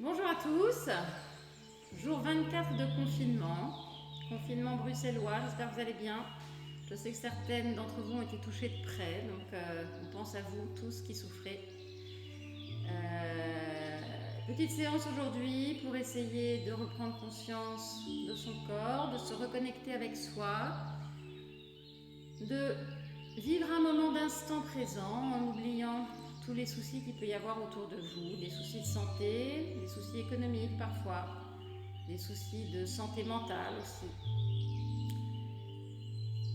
Bonjour à tous, jour 24 de confinement bruxellois, j'espère que vous allez bien. Je sais que certaines d'entre vous ont été touchées de près, donc on pense à vous tous qui souffrez. Petite séance aujourd'hui pour essayer de reprendre conscience de son corps, de se reconnecter avec soi, de vivre un moment d'instant présent en oubliant tous les soucis qu'il peut y avoir autour de vous, des soucis de santé, des soucis économiques parfois, des soucis de santé mentale aussi.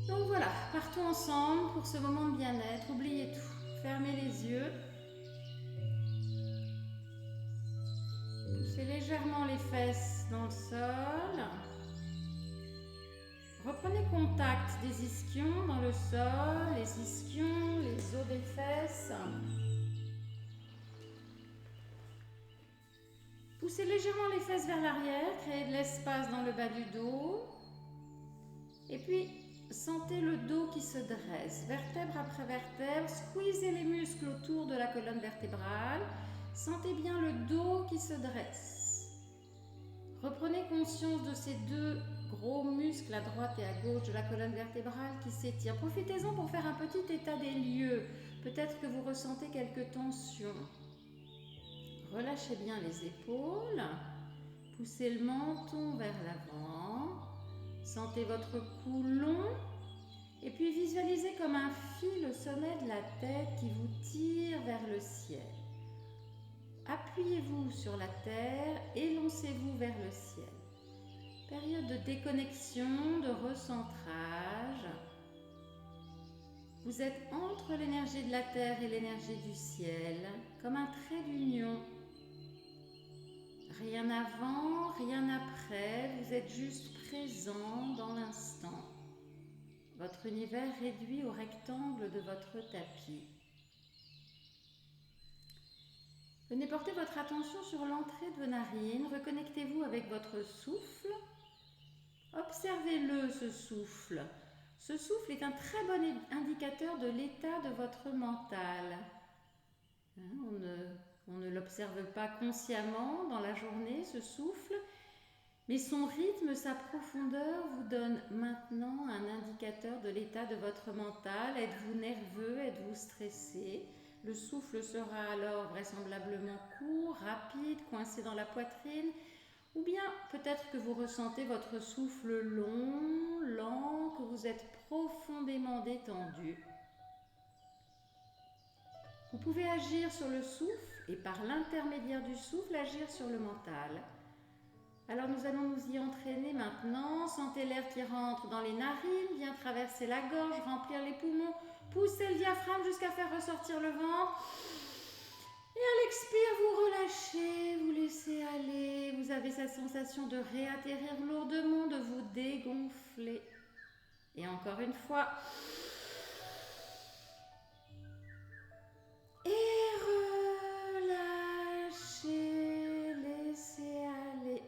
Donc voilà, partons ensemble pour ce moment de bien-être, oubliez tout, fermez les yeux, poussez légèrement les fesses dans le sol, reprenez contact des ischions dans le sol, les ischions, les os des fesses. Poussez légèrement les fesses vers l'arrière, créez de l'espace dans le bas du dos. Et puis, sentez le dos qui se dresse, vertèbre après vertèbre. Squeezez les muscles autour de la colonne vertébrale. Sentez bien le dos qui se dresse. Reprenez conscience de ces deux gros muscles à droite et à gauche de la colonne vertébrale qui s'étirent. Profitez-en pour faire un petit état des lieux. Peut-être que vous ressentez quelques tensions. Relâchez bien les épaules, poussez le menton vers l'avant, sentez votre cou long et puis visualisez comme un fil au sommet de la tête qui vous tire vers le ciel. Appuyez-vous sur la terre, élancez-vous vers le ciel. Période de déconnexion, de recentrage. Vous êtes entre l'énergie de la terre et l'énergie du ciel, comme un trait d'union. Rien avant, rien après, vous êtes juste présent dans l'instant. Votre univers réduit au rectangle de votre tapis. Venez porter votre attention sur l'entrée de vos narines, reconnectez-vous avec votre souffle. Observez-le, ce souffle. Ce souffle est un très bon indicateur de l'état de votre mental. On ne l'observe pas consciemment dans la journée, ce souffle, mais son rythme, sa profondeur vous donne maintenant un indicateur de l'état de votre mental. Êtes-vous nerveux? Êtes-vous stressé? Le souffle sera alors vraisemblablement court, rapide, coincé dans la poitrine, ou bien peut-être que vous ressentez votre souffle long, lent, que vous êtes profondément détendu. Vous pouvez agir sur le souffle et par l'intermédiaire du souffle, agir sur le mental. Alors nous allons nous y entraîner maintenant. Sentez l'air qui rentre dans les narines, vient traverser la gorge, remplir les poumons, poussez le diaphragme jusqu'à faire ressortir le ventre. Et à l'expire, vous relâchez, vous laissez aller. Vous avez cette sensation de réatterrir lourdement, de vous dégonfler. Et encore une fois. Et relâchez, laissez aller.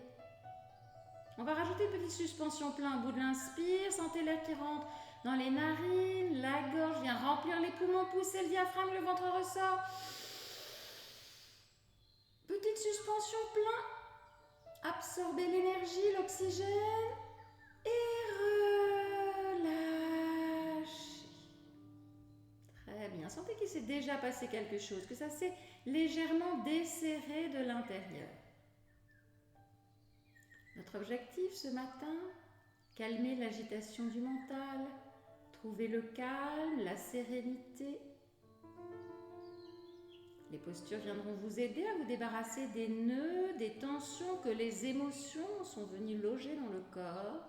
On va rajouter une petite suspension plein au bout de l'inspire. Sentez l'air qui rentre dans les narines, la gorge vient remplir les poumons, poussez le diaphragme, le ventre ressort. Petite suspension plein. Absorbez l'énergie, l'oxygène et relâchez. Très bien. Sentez qu'il s'est déjà passé quelque chose, que ça s'est légèrement desserré de l'intérieur. Notre objectif ce matin, calmer l'agitation du mental, trouver le calme, la sérénité. Les postures viendront vous aider à vous débarrasser des nœuds, des tensions que les émotions sont venues loger dans le corps.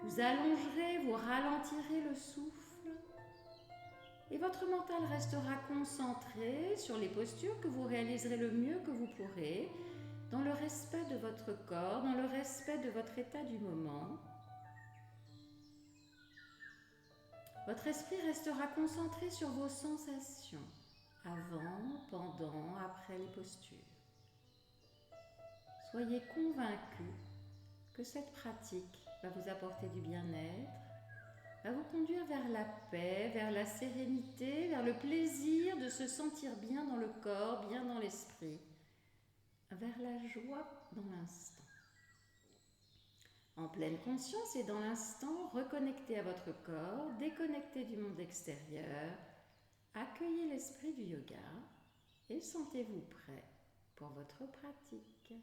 Vous allongerez, vous ralentirez le souffle et votre mental restera concentré sur les postures que vous réaliserez le mieux que vous pourrez, dans le respect de votre corps, dans le respect de votre état du moment. Votre esprit restera concentré sur vos sensations, avant, pendant, après les postures. Soyez convaincus que cette pratique va vous apporter du bien-être, va vous conduire vers la paix, vers la sérénité, vers le plaisir de se sentir bien dans le corps, bien dans l'esprit, vers la joie dans l'instant. En pleine conscience et dans l'instant, reconnectez à votre corps, déconnectez du monde extérieur, accueillez l'esprit du yoga et sentez-vous prêt pour votre pratique.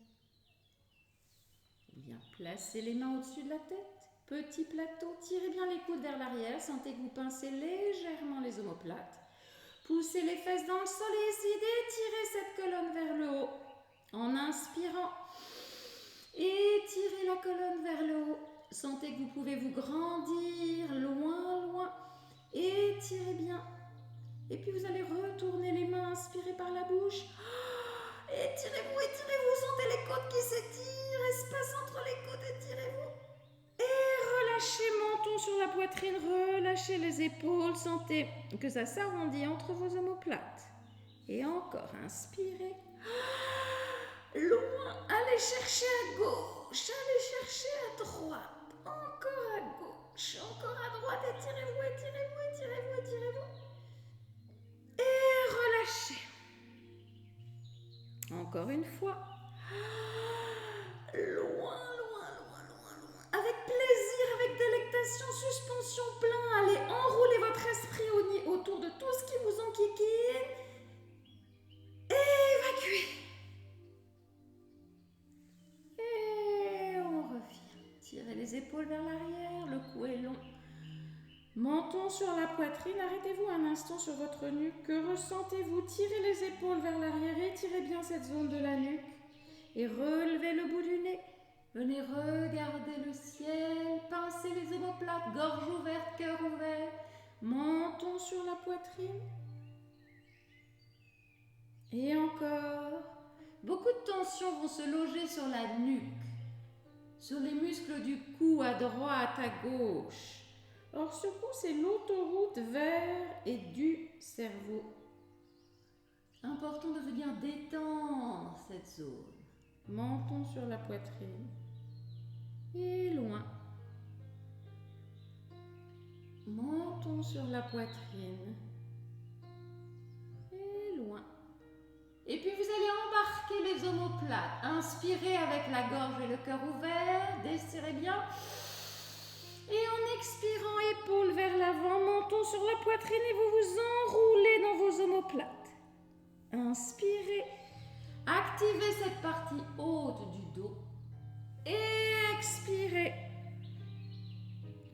Bien, placez les mains au-dessus de la tête, petit plateau, tirez bien les coudes vers l'arrière, sentez que vous pincez légèrement les omoplates, poussez les fesses dans le sol et essayez d'étirer cette colonne vers le haut en inspirant. Étirez la colonne vers le haut. Sentez que vous pouvez vous grandir loin, loin. Étirez bien. Et puis vous allez retourner les mains, inspirez par la bouche. Étirez-vous, étirez-vous. Sentez les côtes qui s'étirent. Espace entre les côtes, étirez-vous. Et relâchez, menton sur la poitrine. Relâchez les épaules. Sentez que ça s'arrondit entre vos omoplates. Et encore, inspirez. Loin, allez chercher à gauche, allez chercher à droite, encore à gauche, encore à droite, étirez-vous, étirez-vous, étirez-vous, étirez-vous. Et relâchez. Encore une fois. Loin, loin, loin, loin, loin. Avec plaisir, avec délectation, suspension plein, allez enrouler votre esprit autour de tout ce qui vous enquiquine. Évacuez. Tirez les épaules vers l'arrière, le cou est long. Menton sur la poitrine, arrêtez-vous un instant sur votre nuque. Que ressentez-vous? Tirez les épaules vers l'arrière, étirez bien cette zone de la nuque. Et relevez le bout du nez. Venez regarder le ciel, pincez les omoplates, gorge ouverte, cœur ouvert. Menton sur la poitrine. Et encore. Beaucoup de tensions vont se loger sur la nuque, sur les muscles du cou à droite, à gauche. Or, ce cou, c'est l'autoroute vers et du cerveau. Important de venir détendre cette zone. Menton sur la poitrine. Et loin. Menton sur la poitrine. Et loin. Et puis vous allez embarquer les omoplates. Inspirez avec la gorge et le cœur ouvert. Desserrez bien. Et en expirant, épaules vers l'avant, menton sur la poitrine et vous vous enroulez dans vos omoplates. Inspirez. Activez cette partie haute du dos. Et expirez.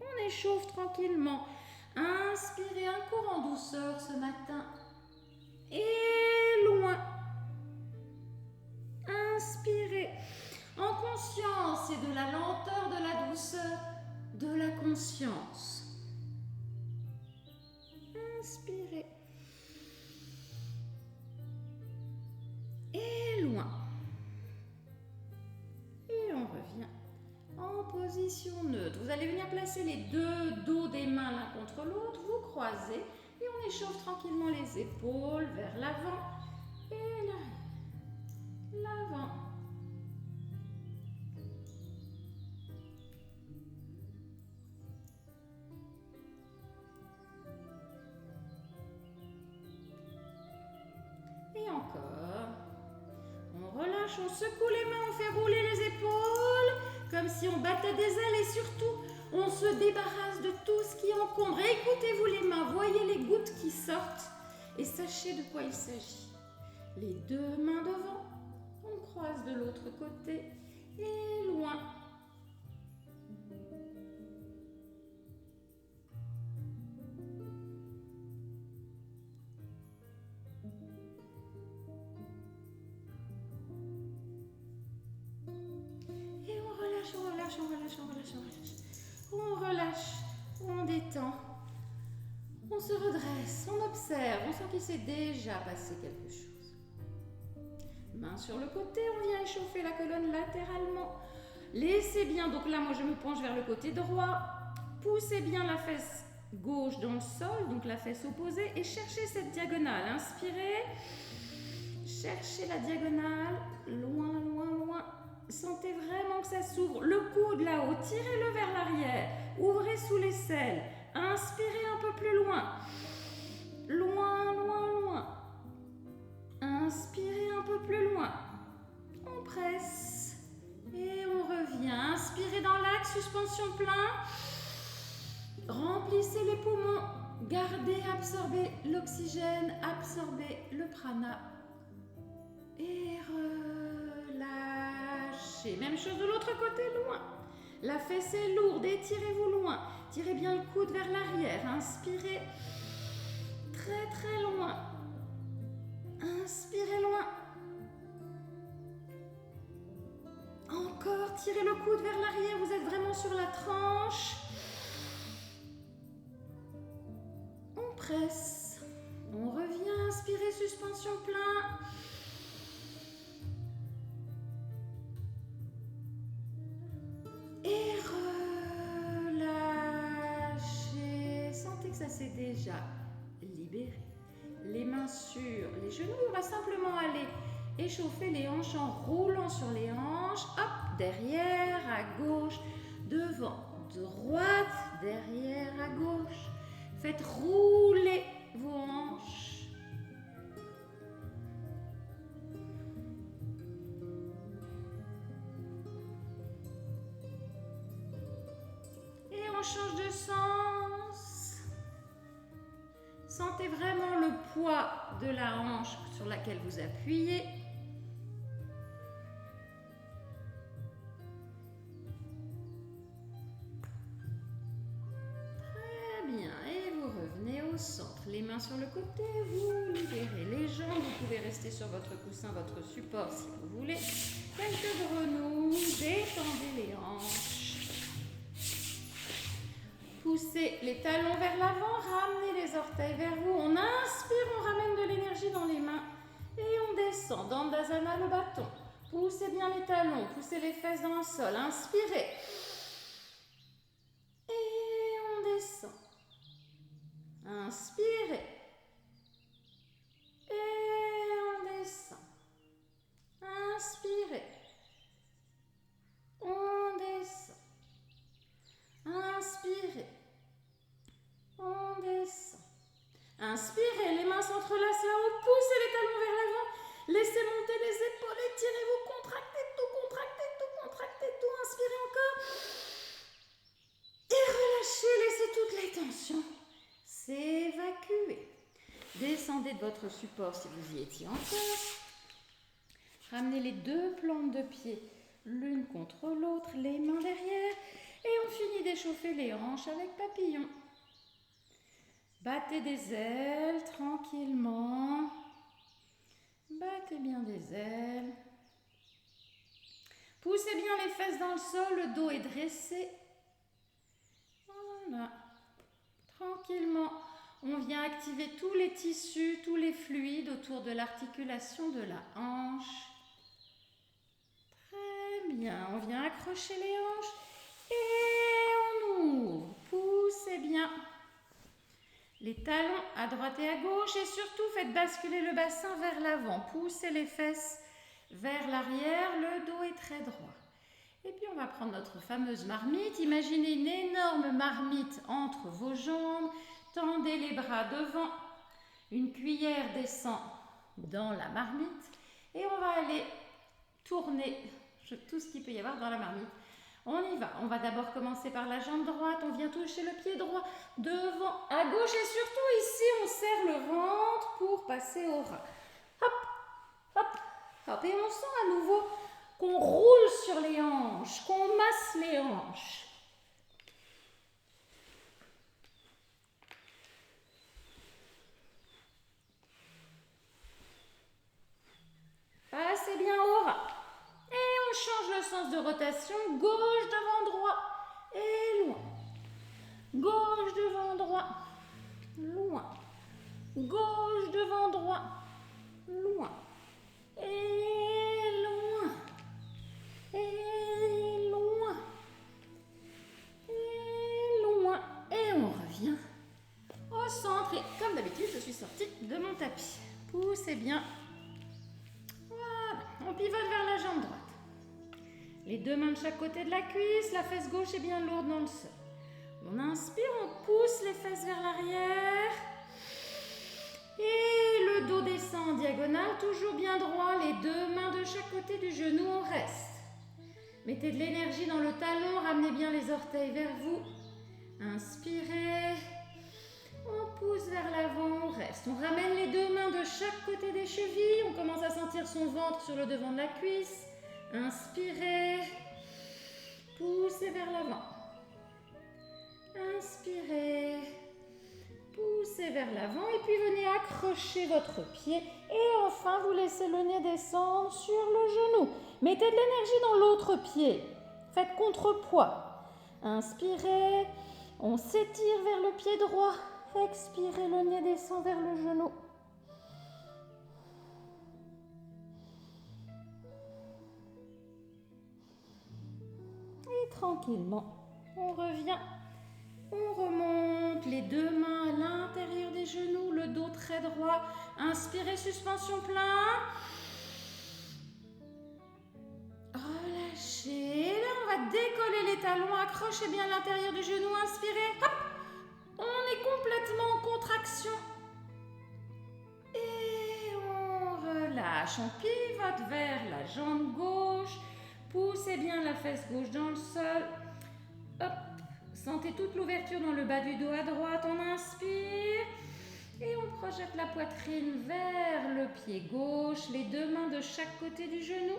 On échauffe tranquillement. Inspirez un courant en douceur ce matin. Et loin. Inspirez en conscience et de la lenteur, de la douceur, de la conscience. Inspirez. Et loin. Et on revient en position neutre. Vous allez venir placer les deux dos des mains l'un contre l'autre. Vous croisez et on échauffe tranquillement les épaules vers l'avant et l'arrière. L'avant. Et encore. On relâche, on secoue les mains, on fait rouler les épaules, comme si on battait des ailes et surtout, on se débarrasse de tout ce qui encombre. Écoutez-vous les mains, voyez les gouttes qui sortent et sachez de quoi il s'agit. Les deux mains devant, on croise de l'autre côté et loin. On relâche, on détend, on se redresse, on observe, on sent qu'il s'est déjà passé quelque chose. Main sur le côté, on vient échauffer la colonne latéralement. Laissez bien, donc là moi je me penche vers le côté droit, poussez bien la fesse gauche dans le sol, donc la fesse opposée, et cherchez cette diagonale. Inspirez, cherchez la diagonale, loin, loin, loin. Sentez vraiment que ça s'ouvre. Le coude là-haut, tirez-le vers l'arrière. Ouvrez sous l'aisselle. Inspirez un peu plus loin. Loin, loin, loin. Inspirez un peu plus loin. presse. Et on revient. Inspirez dans l'axe, suspension plein. Remplissez les poumons. Gardez, absorbez l'oxygène, absorbez le prana. Et relâchez. Même chose de l'autre côté, loin. La fesse est lourde, étirez-vous loin. Tirez bien le coude vers l'arrière. Inspirez très très loin. Inspirez loin. Encore, tirez le coude vers l'arrière. Vous êtes vraiment sur la tranche. On presse. On revient. Inspirez, suspension plein. Et relâchez. Sentez que ça s'est déjà libéré. Les mains sur les genoux. On va simplement aller échauffer les hanches en roulant sur les hanches. Hop, derrière, à gauche, devant, droite, derrière, à gauche. Faites rouler vos hanches. Et on change de sens. Sentez vraiment le poids de la hanche sur laquelle vous appuyez. Très bien. Et vous revenez au centre. Les mains sur le côté, vous libérez les jambes. Vous pouvez rester sur votre coussin, votre support si vous voulez. Quelques grenouilles. Détendez les hanches. Poussez les talons vers l'avant, ramenez les orteils vers vous. On inspire, on ramène de l'énergie dans les mains. Et on descend. Dandasana, le bâton. Poussez bien les talons, poussez les fesses dans le sol. Inspirez. Et on descend. Inspirez. Et on descend. Inspirez. On descend. Inspirez. On descend. Inspirez, les mains s'entrelacent là-haut, poussez les talons vers l'avant, laissez monter les épaules, étirez-vous, contractez tout, contractez tout, contractez tout, inspirez encore. Et relâchez, laissez toutes les tensions s'évacuer. Descendez de votre support si vous y étiez encore. Ramenez les deux plantes de pied l'une contre l'autre, les mains derrière. Et on finit d'échauffer les hanches avec papillon. Battez des ailes tranquillement. Battez bien des ailes. Poussez bien les fesses dans le sol, le dos est dressé. Voilà. Tranquillement, on vient activer tous les tissus, tous les fluides autour de l'articulation de la hanche. Très bien, on vient accrocher les hanches. Et on ouvre. Poussez bien les talons à droite et à gauche et surtout faites basculer le bassin vers l'avant. Poussez les fesses vers l'arrière, le dos est très droit. Et puis on va prendre notre fameuse marmite. Imaginez une énorme marmite entre vos jambes. Tendez les bras devant. Une cuillère descend dans la marmite. Et on va aller tourner tout ce qu'il peut y avoir dans la marmite. On y va. On va d'abord commencer par la jambe droite. On vient toucher le pied droit devant, à gauche et surtout ici, on serre le ventre pour passer au ras. Hop, hop, hop. Et on sent à nouveau qu'on roule sur les hanches, qu'on masse les hanches. Passez bien au ras. Et on change le sens de rotation, gauche devant droit et loin. Gauche devant droit, loin. Gauche devant droit, loin. Et loin. Et loin. Et loin. Et on revient au centre. Et comme d'habitude, je suis sortie de mon tapis. Poussez bien. Voilà. On pivote vers la jambe droite. Les deux mains de chaque côté de la cuisse, la fesse gauche est bien lourde dans le sol. On inspire, on pousse les fesses vers l'arrière. Et le le dos descend en diagonale, toujours bien droit, les deux mains de chaque côté du genou, on reste. Mettez de l'énergie dans le talon, ramenez bien les orteils vers vous. Inspirez, on pousse vers l'avant, on reste. On ramène les deux mains de chaque côté des chevilles, on commence à sentir son ventre sur le devant de la cuisse. Inspirez, poussez vers l'avant. Inspirez, poussez vers l'avant et puis venez accrocher votre pied et enfin vous laissez le nez descendre sur le genou. Mettez de l'énergie dans l'autre pied, faites contrepoids. Inspirez, on s'étire vers le pied droit, expirez, le nez descend vers le genou. Et tranquillement, on revient. On remonte les deux mains à l'intérieur des genoux, le dos très droit. Inspirez, suspension plein. Relâchez. Là, on va décoller les talons. Accrochez bien l'intérieur du genou. Inspirez. Hop. On est complètement en contraction. Et on relâche. On pivote vers la jambe gauche. Poussez bien la fesse gauche dans le sol. Hop. Sentez toute l'ouverture dans le bas du dos à droite, on inspire et on projette la poitrine vers le pied gauche, les deux mains de chaque côté du genou.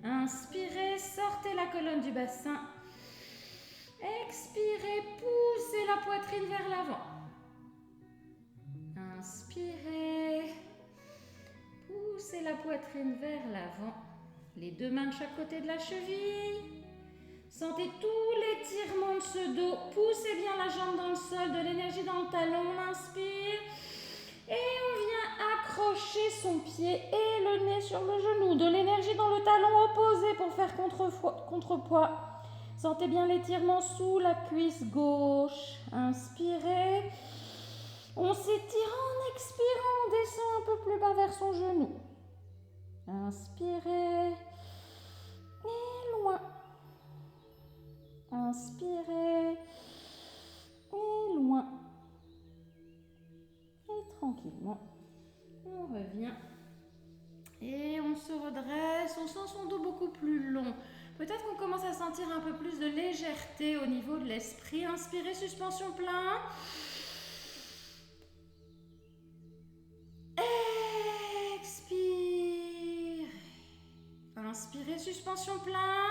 Inspirez, sortez la colonne du bassin. Expirez, poussez la poitrine vers l'avant. Inspirez, poussez la poitrine vers l'avant, les deux mains de chaque côté de la cheville. Sentez tout l'étirement de ce dos. Poussez bien la jambe dans le sol, de l'énergie dans le talon. On inspire. Et on vient accrocher son pied et le nez sur le genou. De l'énergie dans le talon opposé pour faire contrepoids. Sentez bien l'étirement sous la cuisse gauche. Inspirez. On s'étire en expirant. On descend un peu plus bas vers son genou. Inspirez. Et loin. Inspirez et loin. Et tranquillement, on revient. Et on se redresse, on sent son dos beaucoup plus long. Peut-être qu'on commence à sentir un peu plus de légèreté au niveau de l'esprit. Inspirez, suspension plein. Expirez. Inspirez, suspension plein.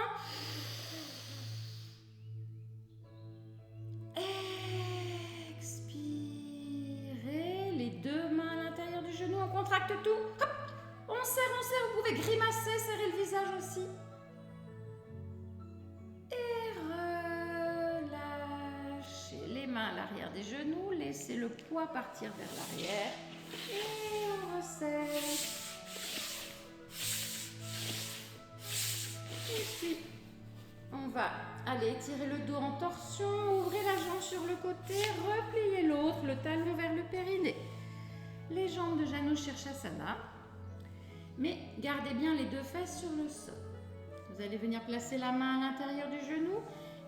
On contracte tout. Hop. On serre. Vous pouvez grimacer, serrer le visage aussi. Et relâchez les mains à l'arrière des genoux. Laissez le poids partir vers l'arrière. Et on resserre. Et puis, on va aller étirer le dos en torsion. Ouvrez la jambe sur le côté. Repliez l'autre, le talon vers le périnée. Les jambes de Janu Shirshasana, mais gardez bien les deux fesses sur le sol. Vous allez venir placer la main à l'intérieur du genou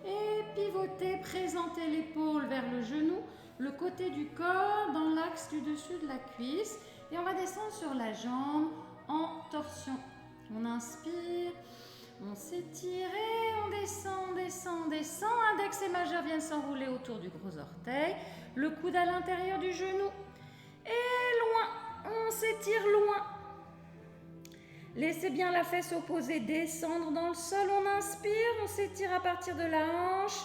et pivoter, présenter l'épaule vers le genou, le côté du corps dans l'axe du dessus de la cuisse et on va descendre sur la jambe en torsion. On inspire, on s'étire et on descend. Index et majeur viennent s'enrouler autour du gros orteil, le coude à l'intérieur du genou. Et loin, on s'étire loin. Laissez bien la fesse opposée descendre dans le sol. On inspire, on s'étire à partir de la hanche.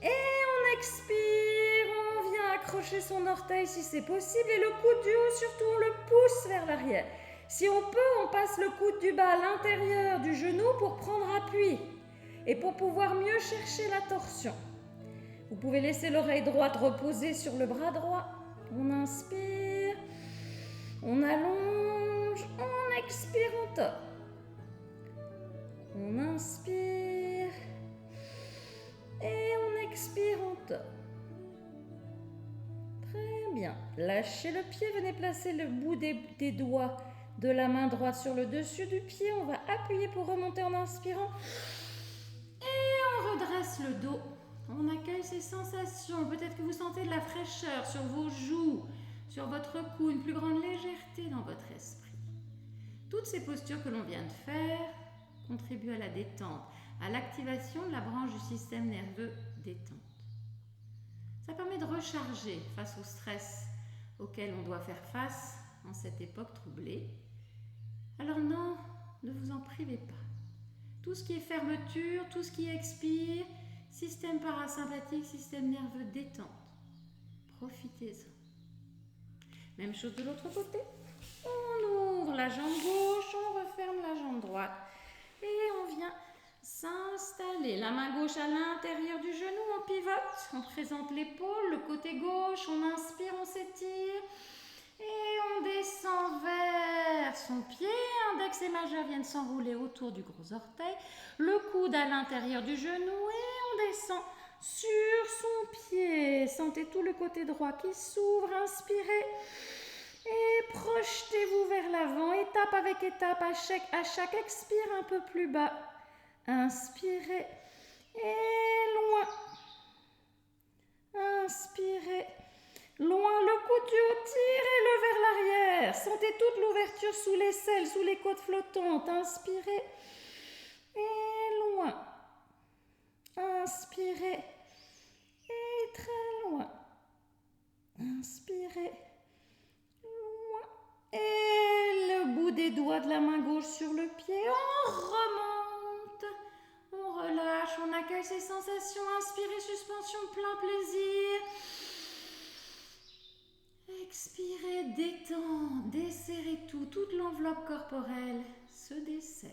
Et on expire, on vient accrocher son orteil si c'est possible. Et le coude du haut, surtout, on le pousse vers l'arrière. Si on peut, on passe le coude du bas à l'intérieur du genou pour prendre appui. Et pour pouvoir mieux chercher la torsion. Vous pouvez laisser l'oreille droite reposer sur le bras droit. On inspire, on allonge, on expire, on tord. On inspire et on expire, on tord. Très bien. Lâchez le pied, venez placer le bout des doigts de la main droite sur le dessus du pied. On va appuyer pour remonter en inspirant. Et on redresse le dos. On accueille ces sensations. Peut-être que vous sentez de la fraîcheur sur vos joues, sur votre cou, une plus grande légèreté dans votre esprit. Toutes ces postures que l'on vient de faire contribuent à la détente, à l'activation de la branche du système nerveux détente. Ça permet de recharger face au stress auquel on doit faire face en cette époque troublée. Alors non, ne vous en privez pas. Tout ce qui est fermeture, tout ce qui expire, système parasympathique, système nerveux détente. Profitez-en. Même chose de l'autre côté. On ouvre la jambe gauche, on referme la jambe droite. Et on vient s'installer. La main gauche à l'intérieur du genou, on pivote. On présente l'épaule, le côté gauche. On inspire, on s'étire. Et on descend vers son pied. Index et majeur viennent s'enrouler autour du gros orteil. Le coude à l'intérieur du genou. Et on descend sur son pied. Sentez tout le côté droit qui s'ouvre. Inspirez. Et projetez-vous vers l'avant, étape avec étape, à chaque expire un peu plus bas. Inspirez et loin. Inspirez, loin, le coude du haut, tirez-le vers l'arrière. Sentez toute l'ouverture sous l'aisselle, sous les côtes flottantes. Inspirez et loin. Inspirez et très loin. Inspirez. Et le bout des doigts de la main gauche sur le pied, on remonte, on relâche, on accueille ces sensations, inspirez, suspension, plein plaisir. Expirez, détend, desserrez tout, toute l'enveloppe corporelle se desserre.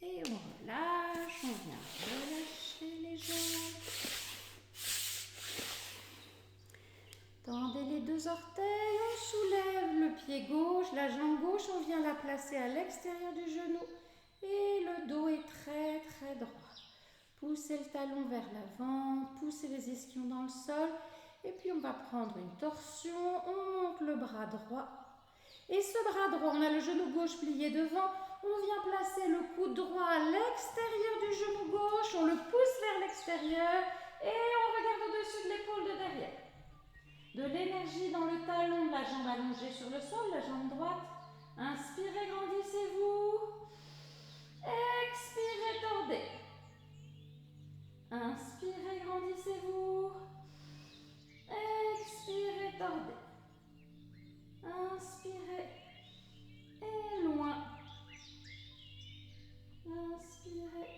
Et on relâche, on vient relâcher les jambes. Tendez les deux orteils, on soulève le pied gauche, la jambe gauche, on vient la placer à l'extérieur du genou et le dos est très très droit. Poussez le talon vers l'avant, poussez les ischions dans le sol et puis on va prendre une torsion, on monte le bras droit et ce bras droit, on a le genou gauche plié devant, on vient placer le coude droit à l'extérieur du genou gauche, on le pousse vers l'extérieur et on regarde au-dessus de l'épaule de derrière. De l'énergie dans le talon de la jambe allongée sur le sol, la jambe droite. Inspirez, grandissez-vous. Expirez, tordez. Inspirez, grandissez-vous. Expirez, tordez. Inspirez. Et loin. Inspirez.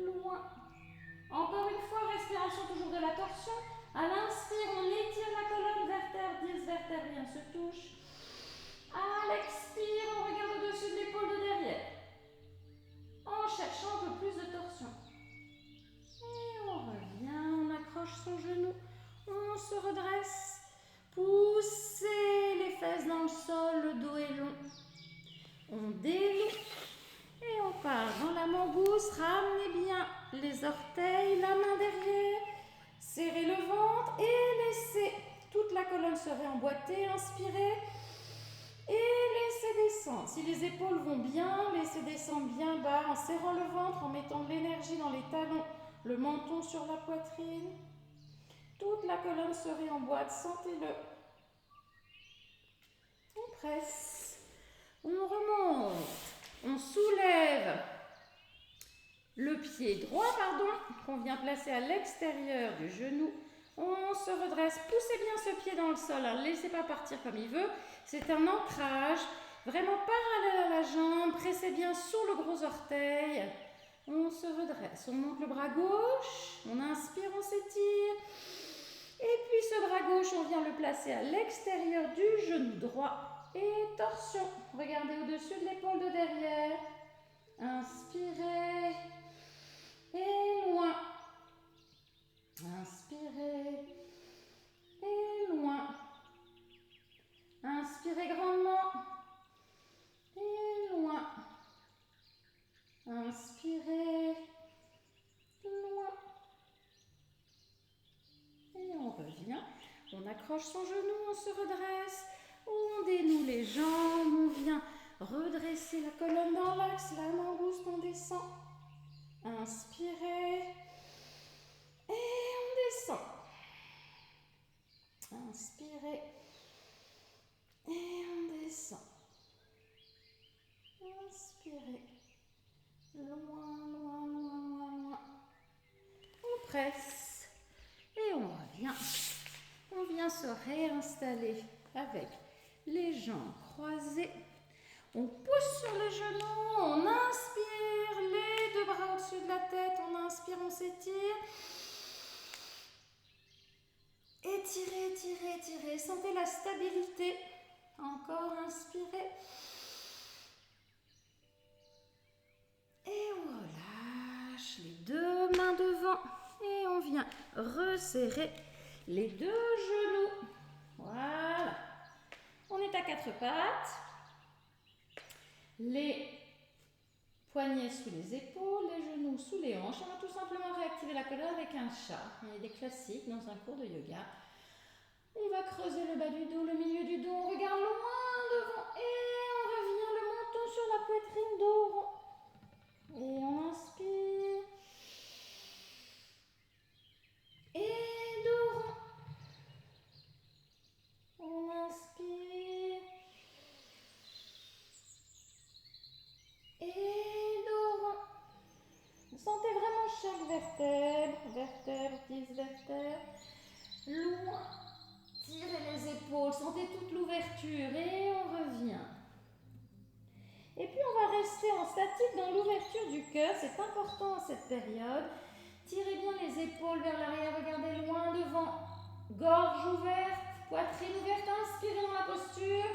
Loin. Encore une fois, respiration toujours de la torsion. À l'inspire, on étire la colonne vertèbre, 10 vertébriens se touchent. À l'expire, on regarde au-dessus de l'épaule de derrière. En cherchant un peu plus de torsion. Et on revient, on accroche son genou, on se redresse. Poussez les fesses dans le sol, le dos est long. On dénoue et on part dans la mangouste. Ramenez bien les orteils, la main derrière. Serrez le ventre et laissez toute la colonne se réemboîter. Inspirez et laissez descendre. Si les épaules vont bien, laissez descendre bien bas en serrant le ventre, en mettant de l'énergie dans les talons, le menton sur la poitrine. Toute la colonne se réemboîte, sentez-le. On presse, on remonte, on soulève le pied droit, qu'on vient placer à l'extérieur du genou. On se redresse, poussez bien ce pied dans le sol, ne laissez pas partir comme il veut. C'est un ancrage, vraiment parallèle à la jambe, pressez bien sur le gros orteil. On se redresse, on monte le bras gauche, on inspire, on s'étire. Et puis ce bras gauche, on vient le placer à l'extérieur du genou droit. Et torsion, regardez au-dessus de l'épaule de derrière. Inspirez. Et loin. Inspirez. Et loin. Inspirez grandement. Et loin. Inspirez. Loin. Et on revient. On accroche son genou, on se redresse. On dénoue les jambes. On vient redresser la colonne dans l'axe. La mangouste, on descend. Inspirez et on descend. Inspirez réinstaller avec les jambes croisées. On pousse sur les genoux, on inspire, les deux bras au-dessus de la tête, on inspire, on s'étire. Étirez, étirez, étirez, sentez la stabilité. Encore, inspirez. Et on relâche les deux mains devant et on vient resserrer les deux genoux. Voilà. On est à quatre pattes. Les poignets sous les épaules, les genoux sous les hanches. On va tout simplement réactiver la colonne avec un chat. Il y a des classiques dans un cours de yoga. On va creuser le bas du dos, le milieu du dos. On regarde loin devant et on revient le menton sur la poitrine, dos rond. Et on inspire. Et dos rond. On inspire. Et dos rond. Vous sentez vraiment chaque vertèbre, vertèbre, 10 vertèbres. Loin. Tirez les épaules, sentez toute l'ouverture et on revient. Et puis on va rester en statique dans l'ouverture du cœur, c'est important à cette période. Tirez bien les épaules vers l'arrière, regardez loin devant. Gorge ouverte, poitrine ouverte, inspirez dans la posture.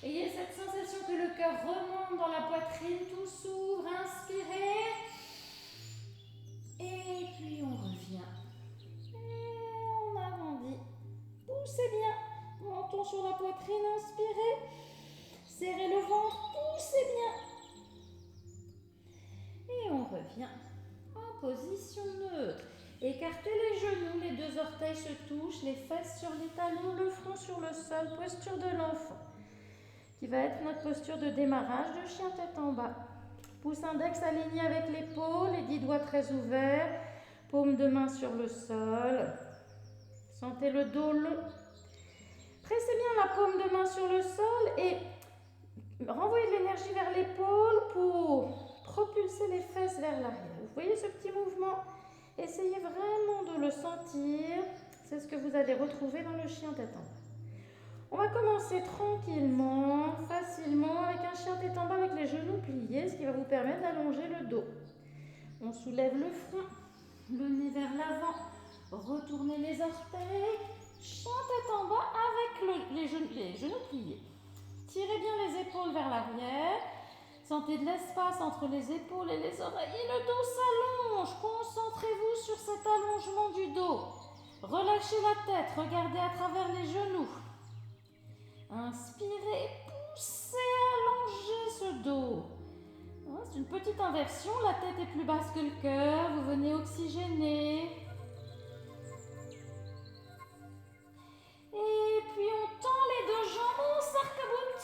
Ayez cette sensation que le cœur remonte dans la poitrine, tout s'ouvre, inspirez. Et puis on revient. Et on agrandit. Poussez bien, menton sur la poitrine, inspirez. Serrez le ventre, poussez bien. Et on revient en position neutre. Écartez les genoux, les deux orteils se touchent, les fesses sur les talons, le front sur le sol, posture de l'enfant, qui va être notre posture de démarrage de chien tête en bas. Pouce index aligné avec l'épaule, les 10 doigts très ouverts, paume de main sur le sol. Sentez le dos long. Pressez bien la paume de main sur le sol et renvoyez de l'énergie vers l'épaule pour propulser les fesses vers l'arrière. Vous voyez ce petit mouvement? Essayez vraiment de le sentir. C'est ce que vous allez retrouver dans le chien tête en bas. On va commencer tranquillement, facilement, avec un chien tête en bas avec les genoux pliés, ce qui va vous permettre d'allonger le dos. On soulève le front, le nez vers l'avant, retournez les orteils, chien tête en bas avec les genoux pliés. Tirez bien les épaules vers l'arrière. Sentez de l'espace entre les épaules et les oreilles. Et le dos s'allonge. Concentrez-vous sur cet allongement du dos. Relâchez la tête. Regardez à travers les genoux. Inspirez. Poussez, allongez ce dos. C'est une petite inversion. La tête est plus basse que le cœur. Vous venez oxygéner. Et puis on tend les deux jambes au sarc-à-bout.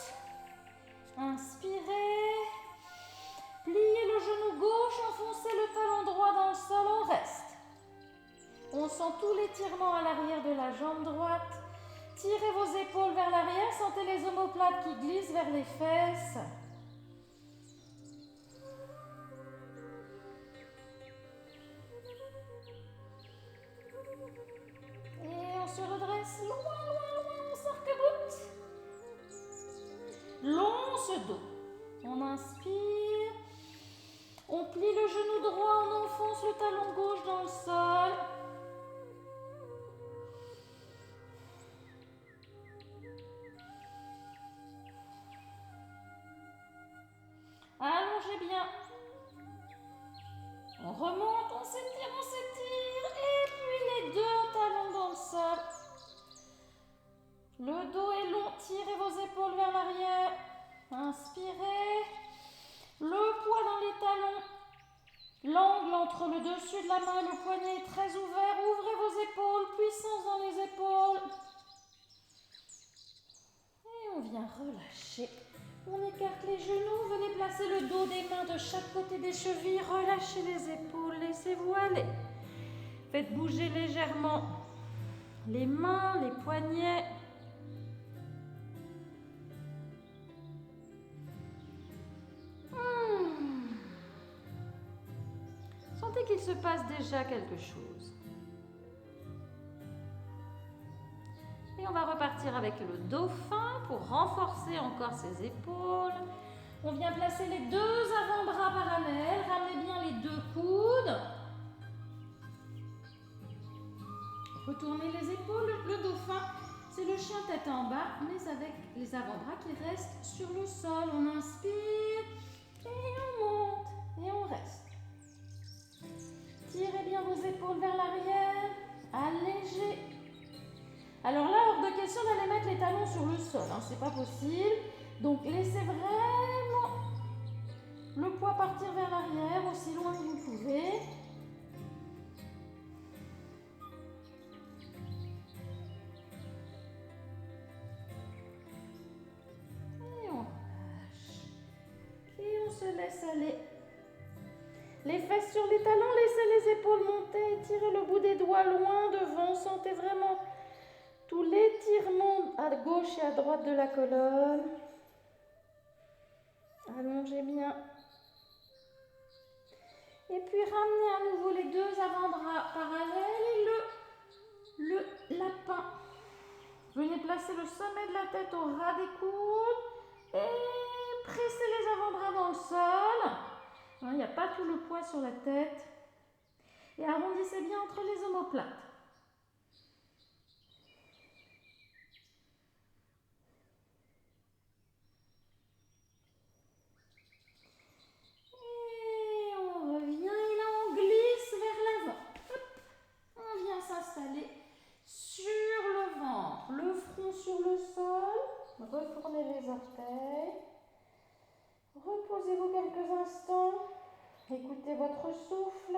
Inspirez. Pliez le genou gauche, enfoncez le talon droit dans le sol, on reste. On sent tout l'étirement à l'arrière de la jambe droite. Tirez vos épaules vers l'arrière, sentez les omoplates qui glissent vers les fesses. Et on se redresse loin, loin, loin, on s'arc-boute. Long ce dos. On inspire. On plie le genou droit, on enfonce le talon gauche dans le sol. Allongez bien. On remonte, on s'étire, et puis les deux talons dans le sol. Le dos est long, tirez vos épaules vers l'arrière. Inspirez. Le poids dans les talons. L'angle entre le dessus de la main et le poignet est très ouvert. Ouvrez vos épaules, puissance dans les épaules. Et on vient relâcher. On écarte les genoux, venez placer le dos des mains de chaque côté des chevilles, relâchez les épaules, laissez-vous aller. Faites bouger légèrement les mains, les poignets. Sentez qu'il se passe déjà quelque chose. Et on va repartir avec le dauphin pour renforcer encore ses épaules. On vient placer les deux avant-bras parallèles. Ramenez bien les deux coudes. Retournez les épaules. Le dauphin, c'est le chien tête en bas, mais avec les avant-bras qui restent sur le sol. On inspire et on monte et on reste. Tirez bien vos épaules vers l'arrière. Allégez. Alors là, hors de question d'aller mettre les talons sur le sol, hein, c'est pas possible. Donc laissez vraiment le poids partir vers l'arrière, aussi loin que vous pouvez. Et on relâche. Et on se laisse aller. Les fesses sur les talons, laissez les épaules monter, tirez le bout des doigts loin devant, sentez vraiment tout l'étirement à gauche et à droite de la colonne. Allongez bien. Et puis ramenez à nouveau les deux avant-bras parallèles et le lapin. Venez placer le sommet de la tête au ras des coudes et pressez les avant-bras dans le sol. Il n'y a pas tout le poids sur la tête. Et arrondissez bien entre les omoplates. Et on revient et là on glisse vers l'avant. On vient s'installer sur le ventre, le front sur le sol. Retournez les orteils. Reposez-vous quelques instants. Écoutez votre souffle.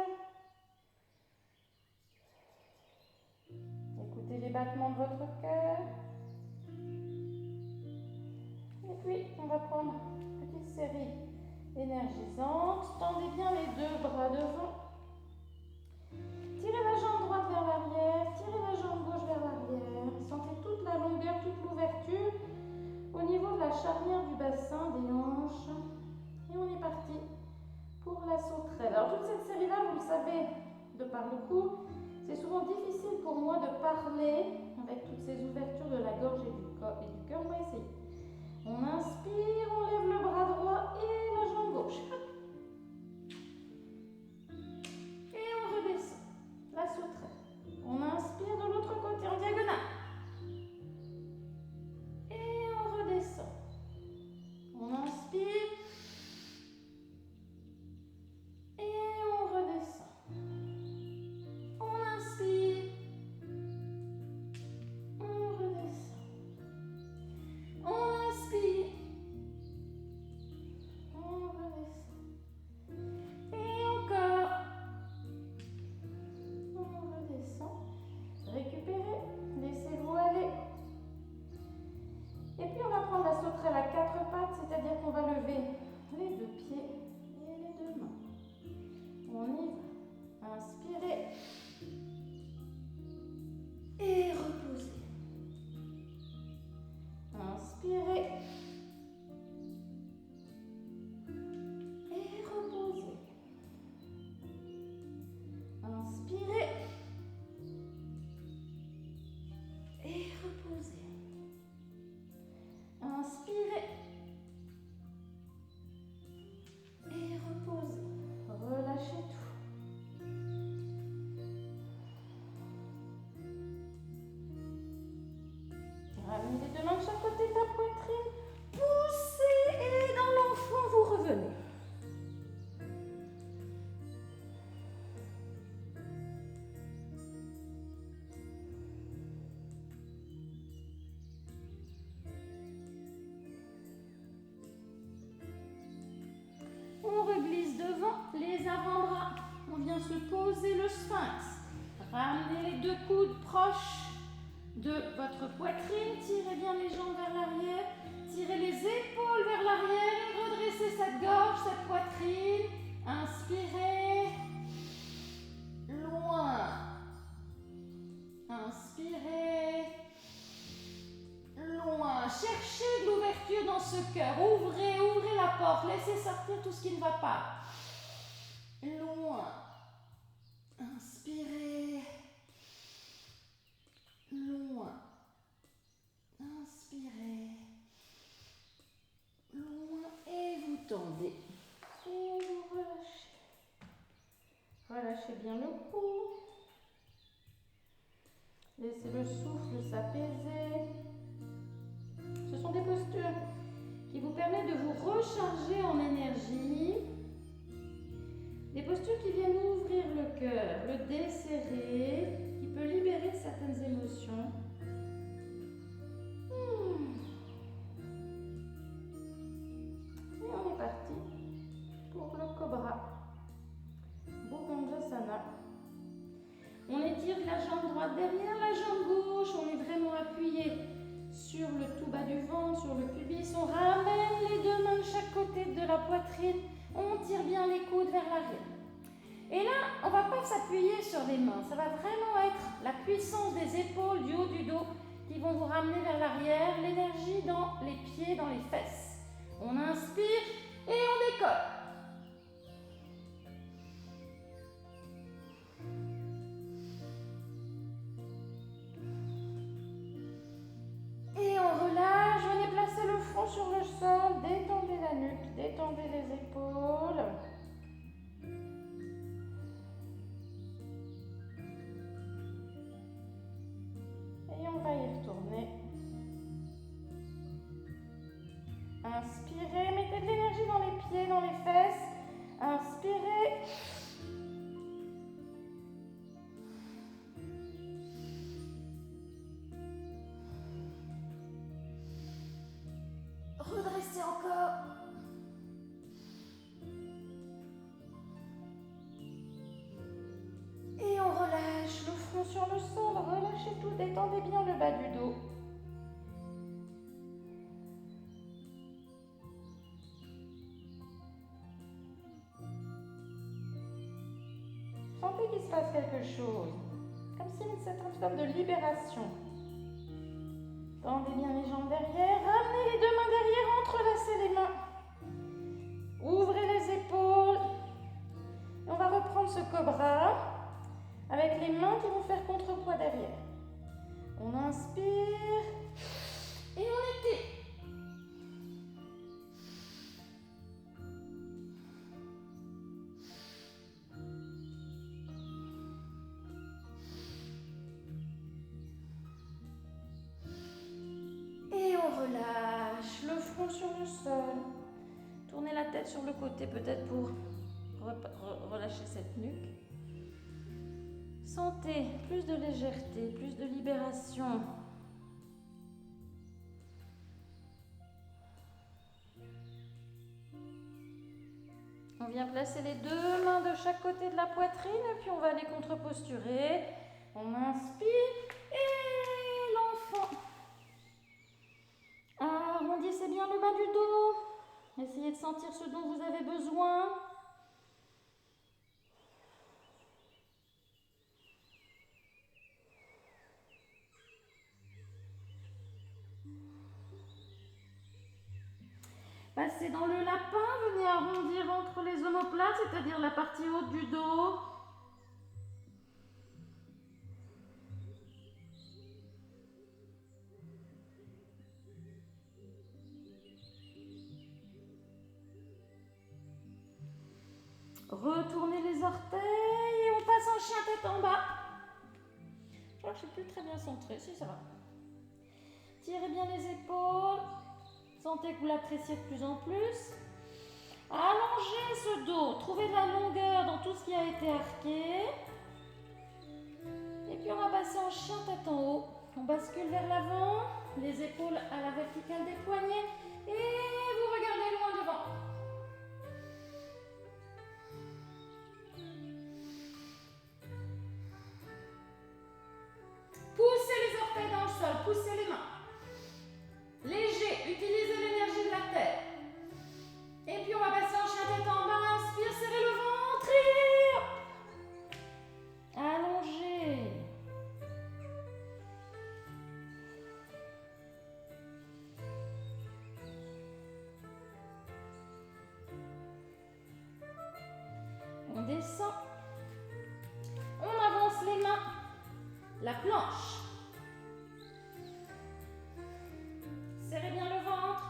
Écoutez les battements de votre cœur. Et puis, on va prendre une petite série énergisante. Tendez bien les deux bras devant. Tirez la jambe droite vers l'arrière. Tirez la jambe gauche vers l'arrière. Sentez toute la longueur, toute l'ouverture au niveau de la charnière du bassin, des hanches. Et on est parti pour la sauterelle. Alors toute cette série-là, vous le savez, de par le coup, c'est souvent difficile pour moi de parler avec toutes ces ouvertures de la gorge et du cœur. On va essayer. On inspire, on lève le bras droit et la jambe gauche. Et on redescend. La sauterelle. On inspire de l'autre côté en diagonale. Et on redescend. On inspire. C'est-à-dire qu'on va lever les deux pieds et les deux mains. On y va. Inspirez. Et reposez. Inspirez. Et reposez. Inspirez. Et reposez. Inspirez. Et reposez. Relâchez tout. Ramenez les deux mains de chaque côté de la poitrine. Poussez et dans l'enfant, vous revenez. On reglisse devant les avant-bras. On vient se poser le sphinx. Ramenez les deux coudes proches de votre poitrine. Tirez bien les jambes vers l'arrière. Tirez les épaules vers l'arrière. Redressez cette gorge, cette poitrine. Inspirez. Loin. Inspirez. Loin. Cherchez de l'ouverture dans ce cœur. Ouvrez, ouvrez la porte. Laissez sortir tout ce qui ne va pas. Loin. Inspirez. Loin. tendez. Et vous relâchez. Relâchez bien le cou. Laissez le souffle s'apaiser. Ce sont des postures qui vous permettent de vous recharger en énergie. Des postures qui viennent ouvrir le cœur, le desserrer, qui peut libérer certaines émotions. Et on est parti pour le cobra. Bhujangasana. On étire la jambe droite derrière la jambe gauche. On est vraiment appuyé sur le tout bas du ventre, sur le pubis. On ramène les deux mains de chaque côté de la poitrine. On tire bien les coudes vers l'arrière. Et là, on ne va pas s'appuyer sur les mains. Ça va vraiment être la puissance des épaules, du haut du dos, qui vont vous ramener vers l'arrière. L'énergie dans les pieds, dans les fesses. On inspire et on décolle. Et on relâche. Venez placer le front sur le sol. Détendez la nuque, détendez les épaules. On va y retourner. Inspirez, mettez de l'énergie dans les pieds, dans les fesses. Inspirez. Redressez encore. Et on relâche le front sur le sol. Relâchez tout, détendez bien le bas du dos. Sentez qu'il se passe quelque chose. Comme si c'est une forme de libération. Tendez bien les jambes derrière. Ramenez les deux mains derrière. Entrelacez les mains. Ouvrez les épaules. Et on va reprendre ce cobra avec les mains qui vont faire contrepoids derrière. On inspire et on étire. Et on relâche le front sur le sol. Tournez la tête sur le côté peut-être pour relâcher cette nuque. Sentez plus de légèreté, plus de libération. On vient placer les deux mains de chaque côté de la poitrine et puis on va aller contre-posturer. On inspire et l'enfant. Arrondissez bien le bas du dos. Essayez de sentir ce dont vous avez besoin. Passez dans le lapin, venez arrondir entre les omoplates, c'est-à-dire la partie haute du dos. Retournez les orteils et on passe en chien tête en bas. Je crois que je ne suis plus très bien centrée, si ça va. Tirez bien les épaules. Sentez que vous l'appréciez de plus en plus. Allongez ce dos. Trouvez de la longueur dans tout ce qui a été arqué. Et puis on va passer en chien tête en haut. On bascule vers l'avant. Les épaules à la verticale des poignets. Et vous regardez loin devant. Poussez les orteils dans le sol. Poussez les mains. Léger, utilisez l'énergie de la terre. Et puis on va passer en chien tête en bas. Inspire, serrez le ventre et allongez. On descend. On avance les mains. La planche. Serrez bien le ventre.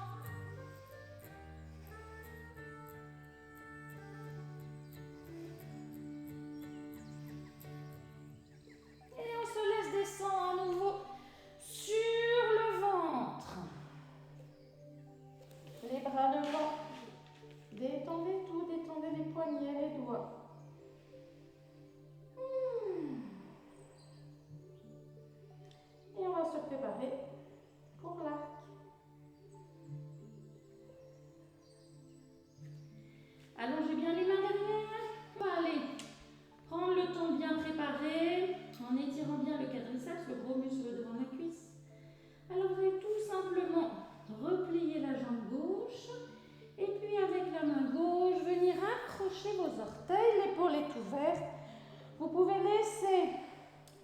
poignets, les doigts. Et on va se préparer pour l'arc. Allongez bien les mains derrière. On va aller prendre le temps bien préparé en étirant bien le quadriceps, le gros muscle devant la cuisse. Alors vous allez tout simplement replier la jambe gauche et puis avec la main gauche venir accrocher vos orteils, l'épaule est ouverte. Vous pouvez laisser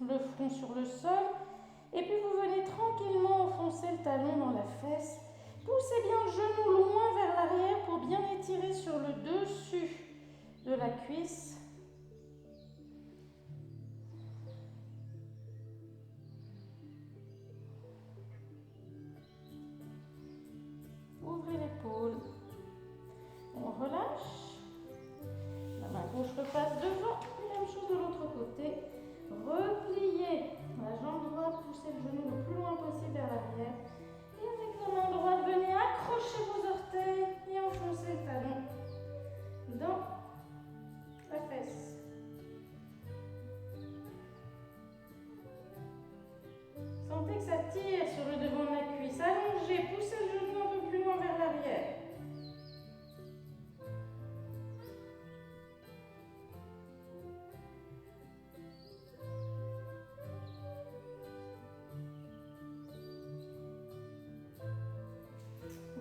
le front sur le sol et puis vous venez tranquillement enfoncer le talon dans la fesse. Poussez bien le genou loin vers l'arrière pour bien étirer sur le dessus de la cuisse. Ouvrez l'épaule. On relâche. La main gauche repasse devant. Même chose de l'autre côté. Repliez la jambe droite, poussez le genou le plus loin possible vers l'arrière. Et avec la main droite, venez accrocher vos orteils et enfoncer le talon dans la fesse. Sentez que ça tire sur le devant de la cuisse. Allongez, poussez le genou un peu plus loin vers l'arrière.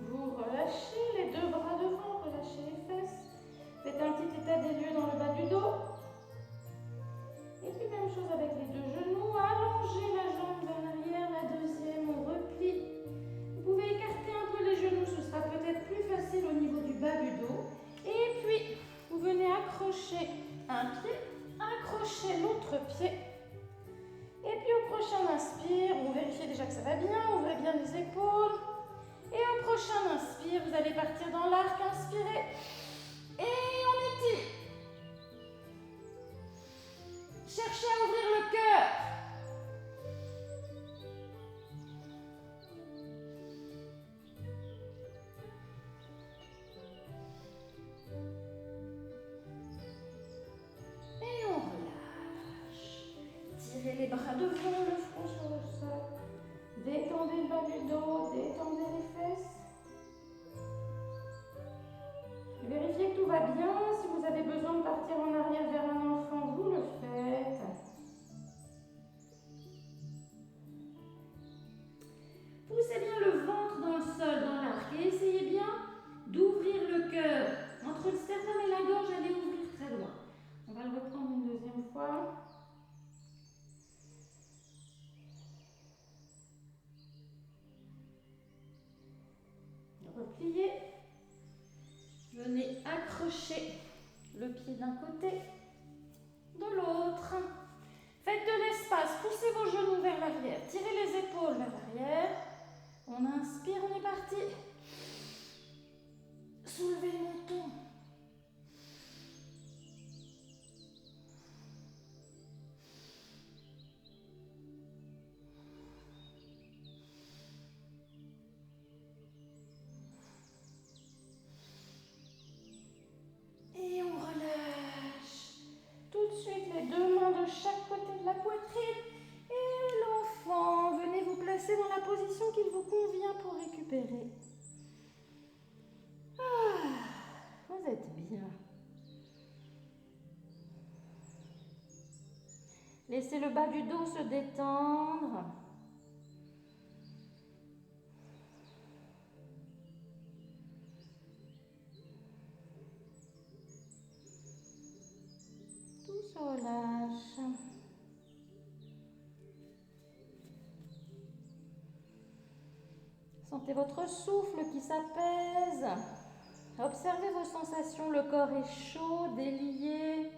Vous relâchez les deux bras devant, relâchez les fesses. Faites un petit état des lieux dans le bas du dos. Et puis même chose avec les deux genoux. Allongez la jambe vers l'arrière, la deuxième, on replie. Vous pouvez écarter un peu les genoux, ce sera peut-être plus facile au niveau du bas du dos. Et puis, vous venez accrocher un pied, accrocher l'autre pied. Et puis au prochain inspire, on vérifie déjà que ça va bien, ouvrez bien les épaules. Et au prochain inspire, vous allez partir dans l'arc, inspirez. Et on étire. Cherchez à ouvrir le cœur. Et on relâche. Tirez les bras devant, le front sur le sol. Détendez le bas du dos, détendez les fesses. Vérifiez que tout va bien. Si vous avez besoin de partir en arrière vers un enfant, vous le faites. Poussez bien le ventre dans le sol, dans l'arc, et essayez bien d'ouvrir le cœur. Entre le sternum et la gorge, allez ouvrir très loin. On va le reprendre une deuxième fois. Repliez. Venez accrocher le pied d'un côté, de l'autre. Faites de l'espace, poussez vos genoux vers l'arrière, tirez les épaules vers l'arrière. On inspire, on est parti. Soulevez le menton. Et on relâche. Tout de suite, les deux mains de chaque côté de la poitrine. Et l'enfant, venez vous placer dans la position qu'il vous convient pour récupérer. Vous êtes bien. Laissez le bas du dos se détendre. Tout se relâche. Sentez votre souffle qui s'apaise. Observez vos sensations. Le corps est chaud, délié.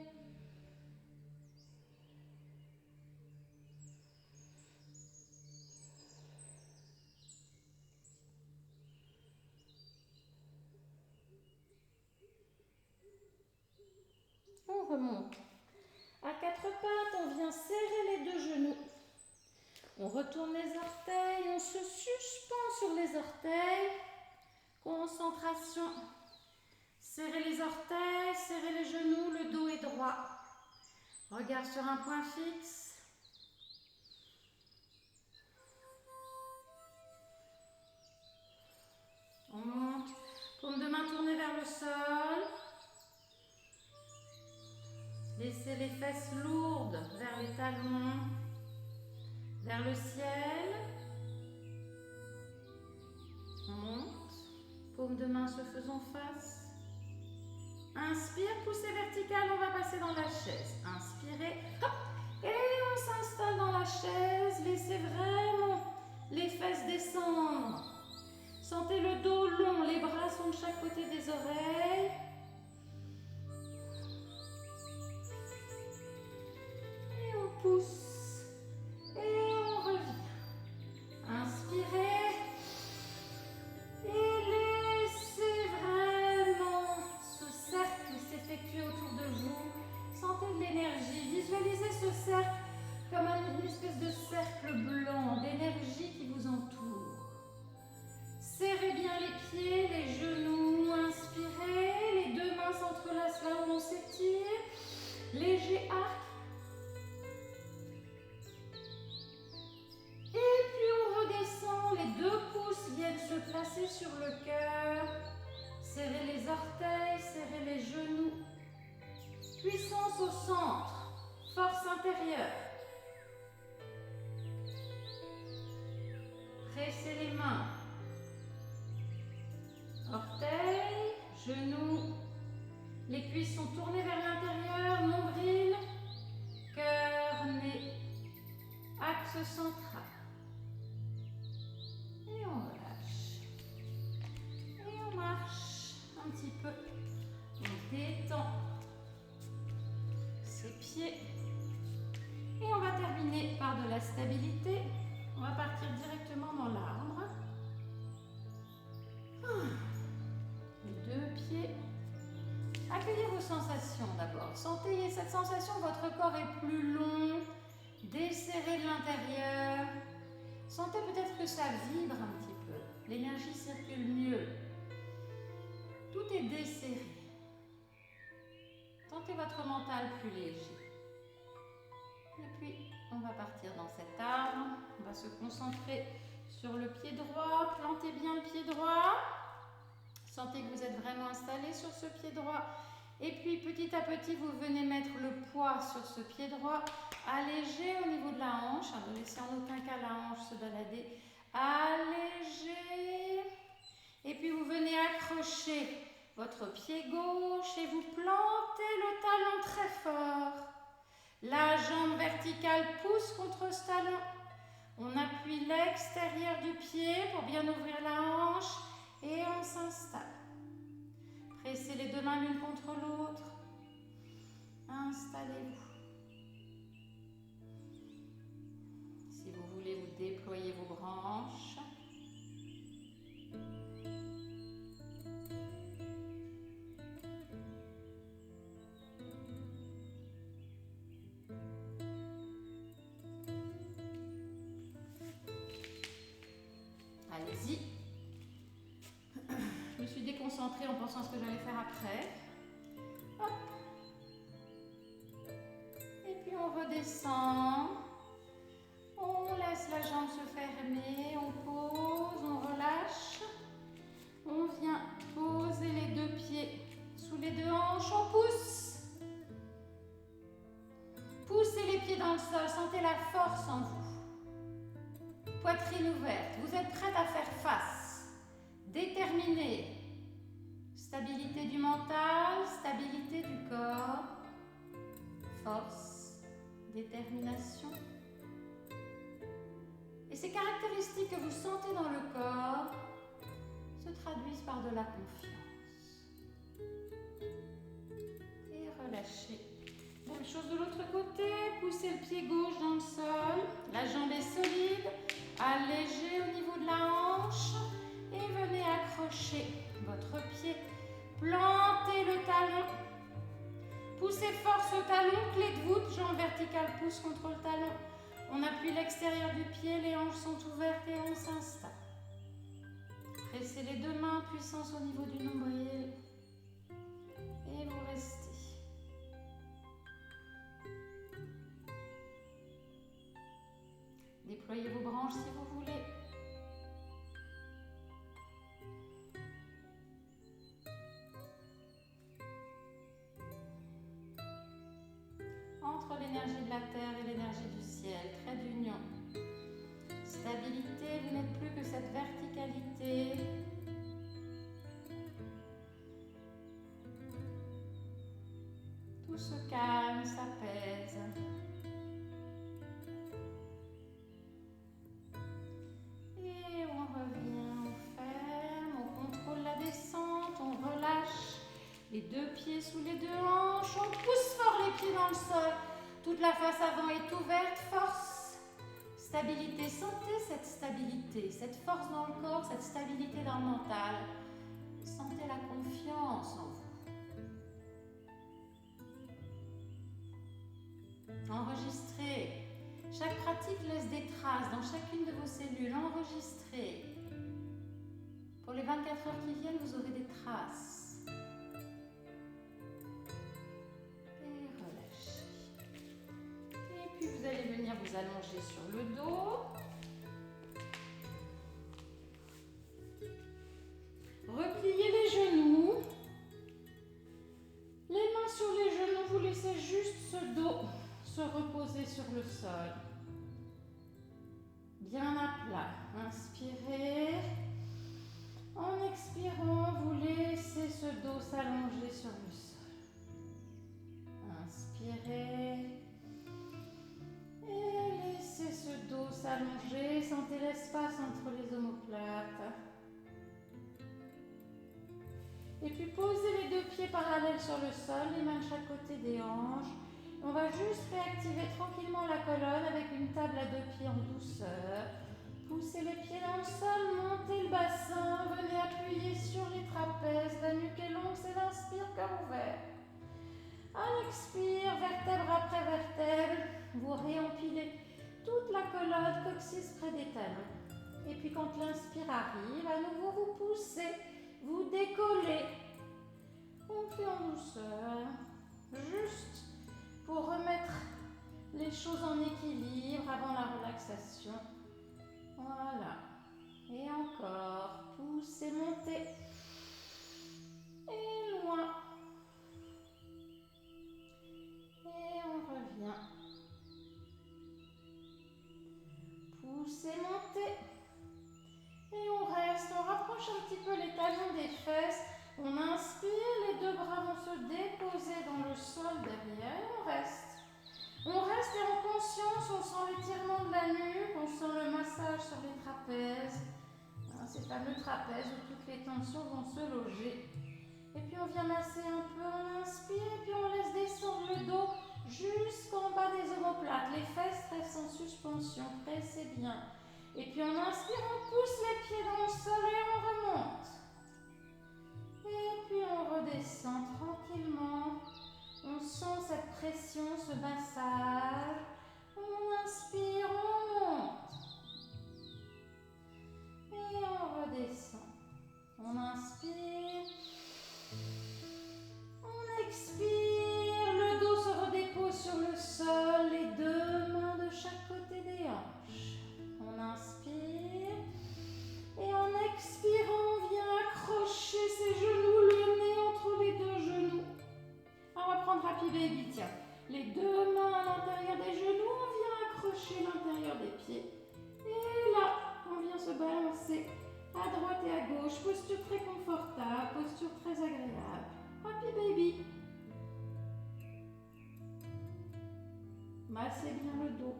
On remonte. À quatre pattes, on vient serrer les deux genoux. On retourne les orteils, on se suspend sur les orteils. Concentration Serrez les orteils, serrez les genoux, le dos est droit. Regard sur un point fixe. On monte, paume de main tournée vers le sol. Laissez les fesses lourdes vers les talons, vers le ciel. On monte, paume de main se faisant face. Inspire, poussée verticale, on va passer dans la chaise. Inspirez, hop, et on s'installe dans la chaise. Laissez vraiment les fesses descendre. Sentez le dos long, les bras sont de chaque côté des oreilles. Et on pousse. Et on revient. Inspirez. Et laissez vraiment ce cercle s'effectuer autour de vous. Sentez de l'énergie. Visualisez ce cercle comme une espèce de cercle blanc d'énergie qui vous entoure. Serrez bien les pieds, les genoux, inspirez, les deux mains s'entrelacent là où on s'étire, léger arc. Et puis on redescend, les deux pouces viennent se placer sur le cœur. Serrez les orteils, serrez les genoux. Puissance au centre, force intérieure. Pressez les mains. Orteils, genoux, les cuisses sont tournées vers l'intérieur, nombril, cœur, nez, axe central. Et on relâche. Et on marche un petit peu. On détend ses pieds. Et on va terminer par de la stabilité. On va partir directement dans l'arbre. Les deux pieds. Accueillez vos sensations d'abord. Sentez cette sensation, votre corps est plus long, desserré de l'intérieur. Sentez peut-être que ça vibre un petit peu. L'énergie circule mieux. Tout est desserré. Sentez votre mental plus léger. Et puis, on va partir dans cet arbre. On va se concentrer sur le pied droit. Plantez bien le pied droit. Sentez que vous êtes vraiment installé sur ce pied droit. Et puis petit à petit, vous venez mettre le poids sur ce pied droit. Allégez au niveau de la hanche. Ne laissez en aucun cas la hanche se balader. Allégez. Et puis vous venez accrocher votre pied gauche et vous plantez le talon très fort. La jambe verticale pousse contre ce talon. On appuie l'extérieur du pied pour bien ouvrir la hanche. Et on s'installe. Pressez les deux mains l'une contre l'autre. Installez-vous. Si vous voulez, vous déployez vos branches. Allez-y. Je me suis déconcentrée en pensant à ce que j'allais faire après. Hop. Et puis on redescend. On laisse la jambe se fermer. On pose, on relâche. On vient poser les deux pieds sous les deux hanches. On pousse. Poussez les pieds dans le sol. Sentez la force en vous. Poitrine ouverte. Vous êtes prête à faire face. Déterminée. Stabilité du mental, stabilité du corps, force, détermination. Et ces caractéristiques que vous sentez dans le corps se traduisent par de la confiance. Et relâchez. Même chose de l'autre côté, poussez le pied gauche dans le sol, la jambe est solide, allégez au niveau de la hanche et venez accrocher votre pied. Plantez le talon. Poussez fort ce talon, clé de voûte, jambe verticale pousse contre le talon. On appuie l'extérieur du pied, les hanches sont ouvertes et on s'installe. Pressez les deux mains, puissance au niveau du nombril. l'énergie de la terre et l'énergie du ciel. Trait d'union. Stabilité, vous n'êtes plus que cette verticalité. Tout se calme, s'apaise. Et on revient, on ferme, on contrôle la descente, on relâche les deux pieds sous les deux hanches, on pousse fort les pieds dans le sol. Toute la face avant est ouverte, force, stabilité. Sentez cette stabilité, cette force dans le corps, cette stabilité dans le mental. Sentez la confiance en vous. Enregistrez. Chaque pratique laisse des traces dans chacune de vos cellules. Enregistrez. Pour les 24 heures qui viennent, vous aurez des traces. Et relâchez. Et puis vous allez venir vous allonger sur le dos. Repliez les genoux. Les mains sur les genoux, vous laissez juste ce dos se reposer sur le sol. Bien à plat. Inspirez. En expirant, vous laissez ce dos s'allonger sur le sol. Inspirez. Et laissez ce dos s'allonger. Sentez l'espace entre les omoplates. Et puis posez les deux pieds parallèles sur le sol, les mains de chaque côté des hanches. On va juste réactiver tranquillement la colonne avec une table à deux pieds en douceur. Poussez les pieds dans le sol, montez le bassin, venez appuyer sur les trapèzes. La nuque est longue, c'est l'inspire, cœur ouvert. À l'expire, vertèbre après vertèbre, vous réempilez toute la colonne, coccyx près des talons. Et puis quand l'inspire arrive, à nouveau vous poussez, vous décollez. On fait en douceur, juste pour remettre les choses en équilibre avant la relaxation. Voilà. Et encore. Poussez, montez. Et loin. Et on revient. Poussez, montez. Et on reste. On rapproche un petit peu les talons des fesses. On inspire, les deux bras vont se déposer dans le sol derrière. On reste. On reste et en conscience, on sent l'étirement de la nuque, on sent le massage sur les trapèzes. Ces fameux trapèzes où toutes les tensions vont se loger. Et puis on vient masser un peu, on inspire et puis on laisse descendre le dos jusqu'en bas des omoplates. Les fesses restent en suspension, pressez bien. Et puis on inspire, on pousse les pieds dans le sol et on remonte. Et puis on redescend tranquillement. On sent cette pression, ce massage. On inspire, on monte. Et on redescend. On inspire. On expire. Le dos se redépose sur le sol. Les deux mains de chaque côté des hanches. On inspire. Et en expirant, on vient accrocher ses genoux, le nez entre les deux genoux. On va prendre Happy Baby, tiens. Les deux mains à l'intérieur des genoux, on vient accrocher l'intérieur des pieds. Et là, on vient se balancer à droite et à gauche. Posture très confortable, posture très agréable. Happy Baby. Massez bien le dos.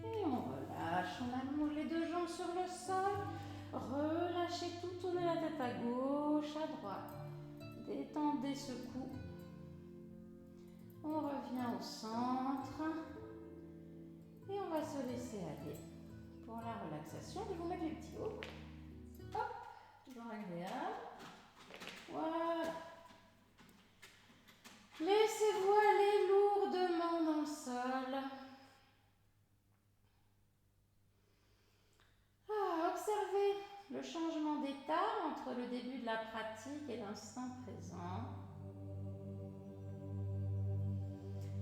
Et on relâche, on allonge les deux jambes sur le sol. Relâchez tout, tournez la tête à gauche, à droite. Détendez ce cou. On revient au centre. Et on va se laisser aller pour la relaxation. Je vais vous mettre les petits hauts. Hop, toujours agréable. Voilà. Laissez-vous aller lourdement dans le sol. Observez le changement d'état entre le début de la pratique et l'instant présent.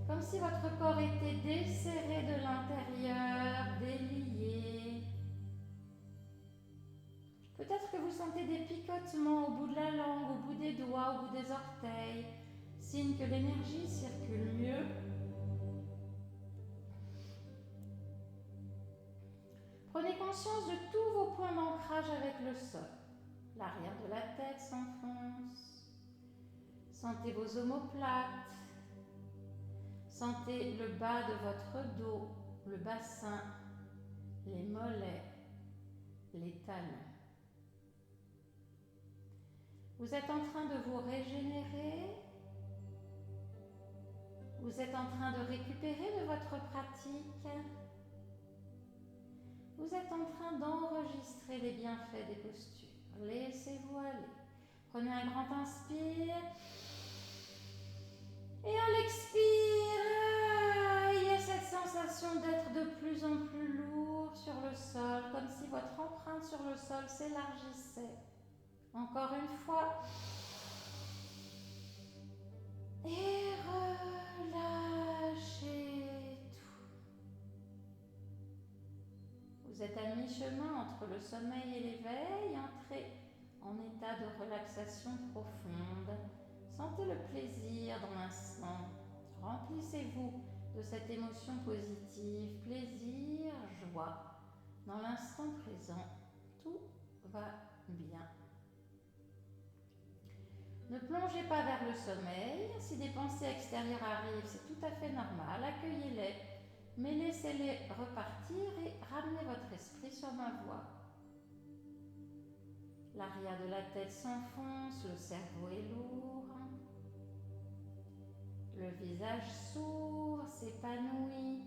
Comme si votre corps était desserré de l'intérieur, délié. Peut-être que vous sentez des picotements au bout de la langue, au bout des doigts, au bout des orteils, signe que l'énergie circule mieux. Prenez conscience de tous vos points d'ancrage avec le sol. L'arrière de la tête s'enfonce. Sentez vos omoplates. Sentez le bas de votre dos, le bassin, les mollets, les talons. Vous êtes en train de vous régénérer. Vous êtes en train de récupérer de votre pratique. Vous êtes en train d'enregistrer les bienfaits des postures. Laissez-vous aller. Prenez un grand inspire. Et à l'expire, ayez cette sensation d'être de plus en plus lourd sur le sol, comme si votre empreinte sur le sol s'élargissait. Encore une fois. Et relâchez tout. Vous êtes à mi-chemin entre le sommeil et l'éveil. Entrez en état de relaxation profonde. Sentez le plaisir dans l'instant. Remplissez-vous de cette émotion positive, plaisir, joie. Dans l'instant présent, tout va bien. Ne plongez pas vers le sommeil. Si des pensées extérieures arrivent, c'est tout à fait normal. Accueillez-les, mais laissez-les repartir et ramenez votre esprit sur ma voix. L'arrière de la tête s'enfonce, le cerveau est lourd. Le visage s'ouvre, s'épanouit.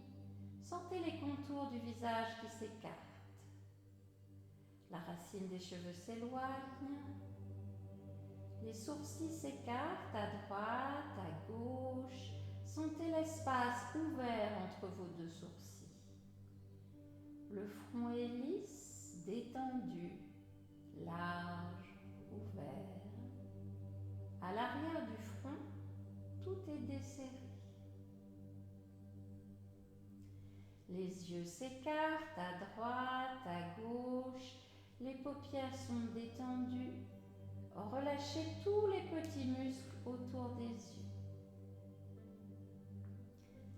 Sentez les contours du visage qui s'écartent. La racine des cheveux s'éloigne. Les sourcils s'écartent à droite, à gauche. Sentez l'espace ouvert entre vos deux sourcils. Le front est lisse, détendu, large, ouvert. À l'arrière du front, tout est desserré. Les yeux s'écartent à droite, à gauche. Les paupières sont détendues. Relâchez tous les petits muscles autour des yeux.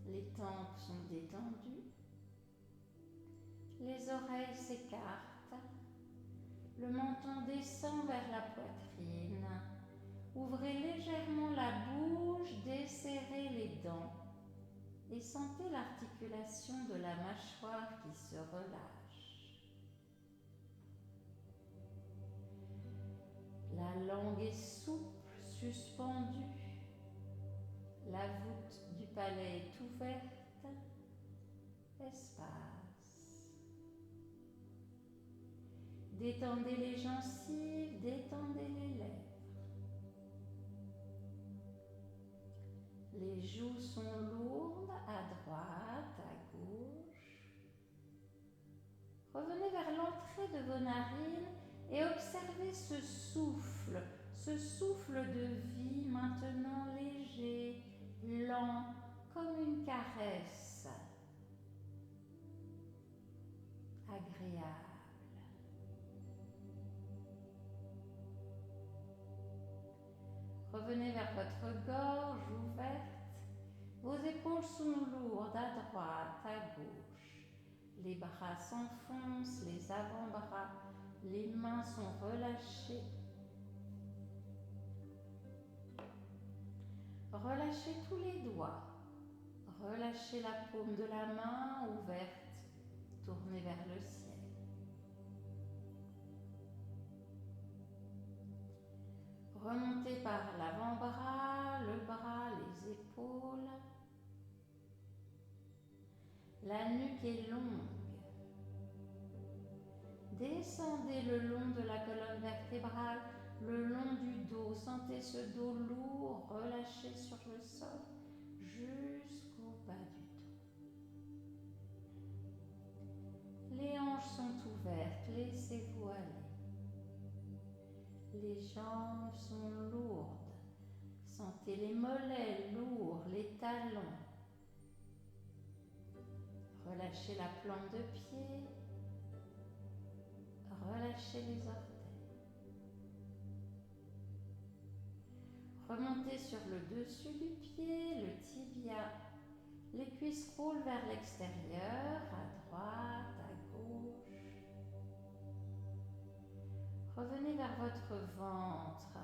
Les tempes sont détendues. Les oreilles s'écartent. Le menton descend vers la poitrine. Ouvrez légèrement la bouche, desserrez les dents et sentez l'articulation de la mâchoire qui se relâche. La langue est souple, suspendue. La voûte du palais est ouverte. Espace. Détendez les gencives, détendez les lèvres. Les joues sont lourdes à droite, à gauche. Revenez vers l'entrée de vos narines et observez ce souffle de vie maintenant léger, lent, comme une caresse, agréable. Revenez vers votre gorge ouverte. Vos épaules sont lourdes à droite, à gauche. Les bras s'enfoncent, les avant-bras, les mains sont relâchées. Relâchez tous les doigts. Relâchez la paume de la main ouverte, tournée vers le ciel. Remontez par l'avant-bras, le bras, les épaules. La nuque est longue. Descendez le long de la colonne vertébrale, le long du dos. Sentez ce dos lourd relâché sur le sol jusqu'au bas du dos. Les hanches sont ouvertes, laissez-vous aller. Les jambes sont lourdes. Sentez les mollets lourds, les talons. Relâchez la plante de pied. Relâchez les orteils. Remontez sur le dessus du pied, le tibia. Les cuisses roulent vers l'extérieur, à droite, à gauche. Revenez vers votre ventre.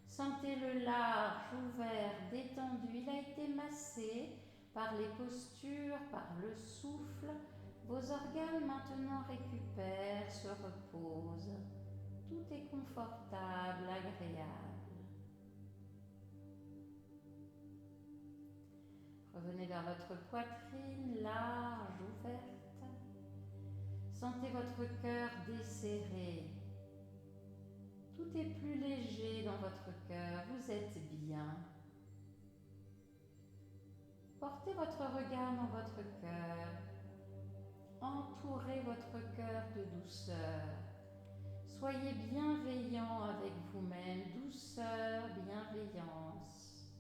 Sentez-le large, ouvert, détendu. Il a été massé par les postures, par le souffle. Vos organes maintenant récupèrent, se reposent. Tout est confortable, agréable. Revenez vers votre poitrine, large, ouverte. Sentez votre cœur desserré. Tout est plus léger dans votre cœur, vous êtes bien. Portez votre regard dans votre cœur. Entourez votre cœur de douceur. Soyez bienveillant avec vous-même, douceur, bienveillance.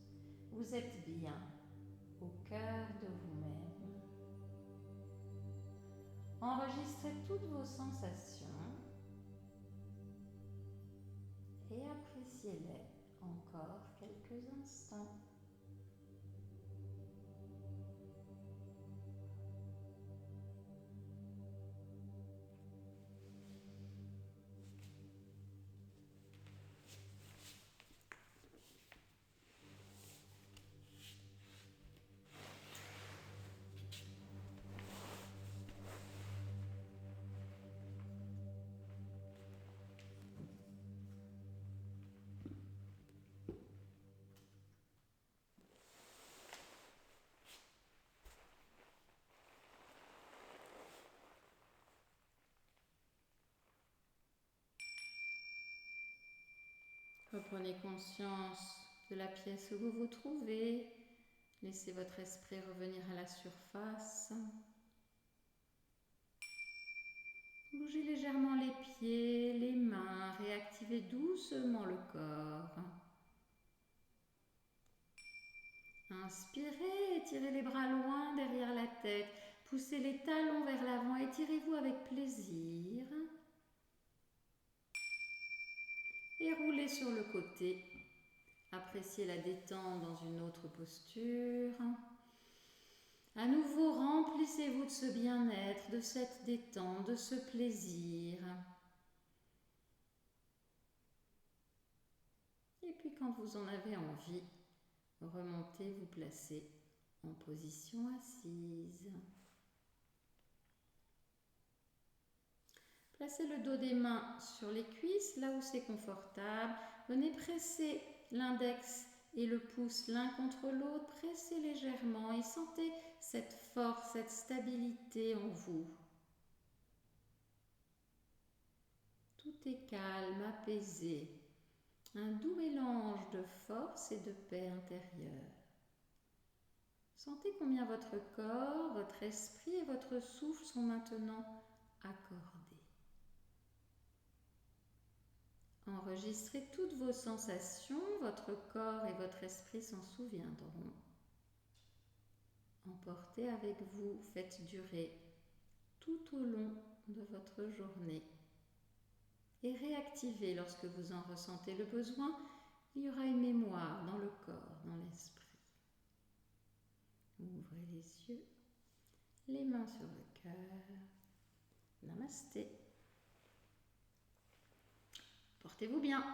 Vous êtes bien au cœur de vous-même. Enregistrez toutes vos sensations et appréciez-les encore quelques instants. Reprenez conscience de la pièce où vous vous trouvez. Laissez votre esprit revenir à la surface. Bougez légèrement les pieds, les mains, réactivez doucement le corps. Inspirez, étirez les bras loin derrière la tête. Poussez les talons vers l'avant, étirez-vous avec plaisir. Et roulez sur le côté. Appréciez la détente dans une autre posture. À nouveau, remplissez-vous de ce bien-être, de cette détente, de ce plaisir. Et puis quand vous en avez envie, remontez, vous placez en position assise. Placez le dos des mains sur les cuisses, là où c'est confortable. Venez presser l'index et le pouce l'un contre l'autre. Pressez légèrement et sentez cette force, cette stabilité en vous. Tout est calme, apaisé. Un doux mélange de force et de paix intérieure. Sentez combien votre corps, votre esprit et votre souffle sont maintenant accordés. Enregistrez toutes vos sensations, votre corps et votre esprit s'en souviendront. Emportez avec vous, faites durer tout au long de votre journée. Et réactivez lorsque vous en ressentez le besoin. Il y aura une mémoire dans le corps, dans l'esprit. Ouvrez les yeux, les mains sur le cœur. Namasté. Portez-vous bien.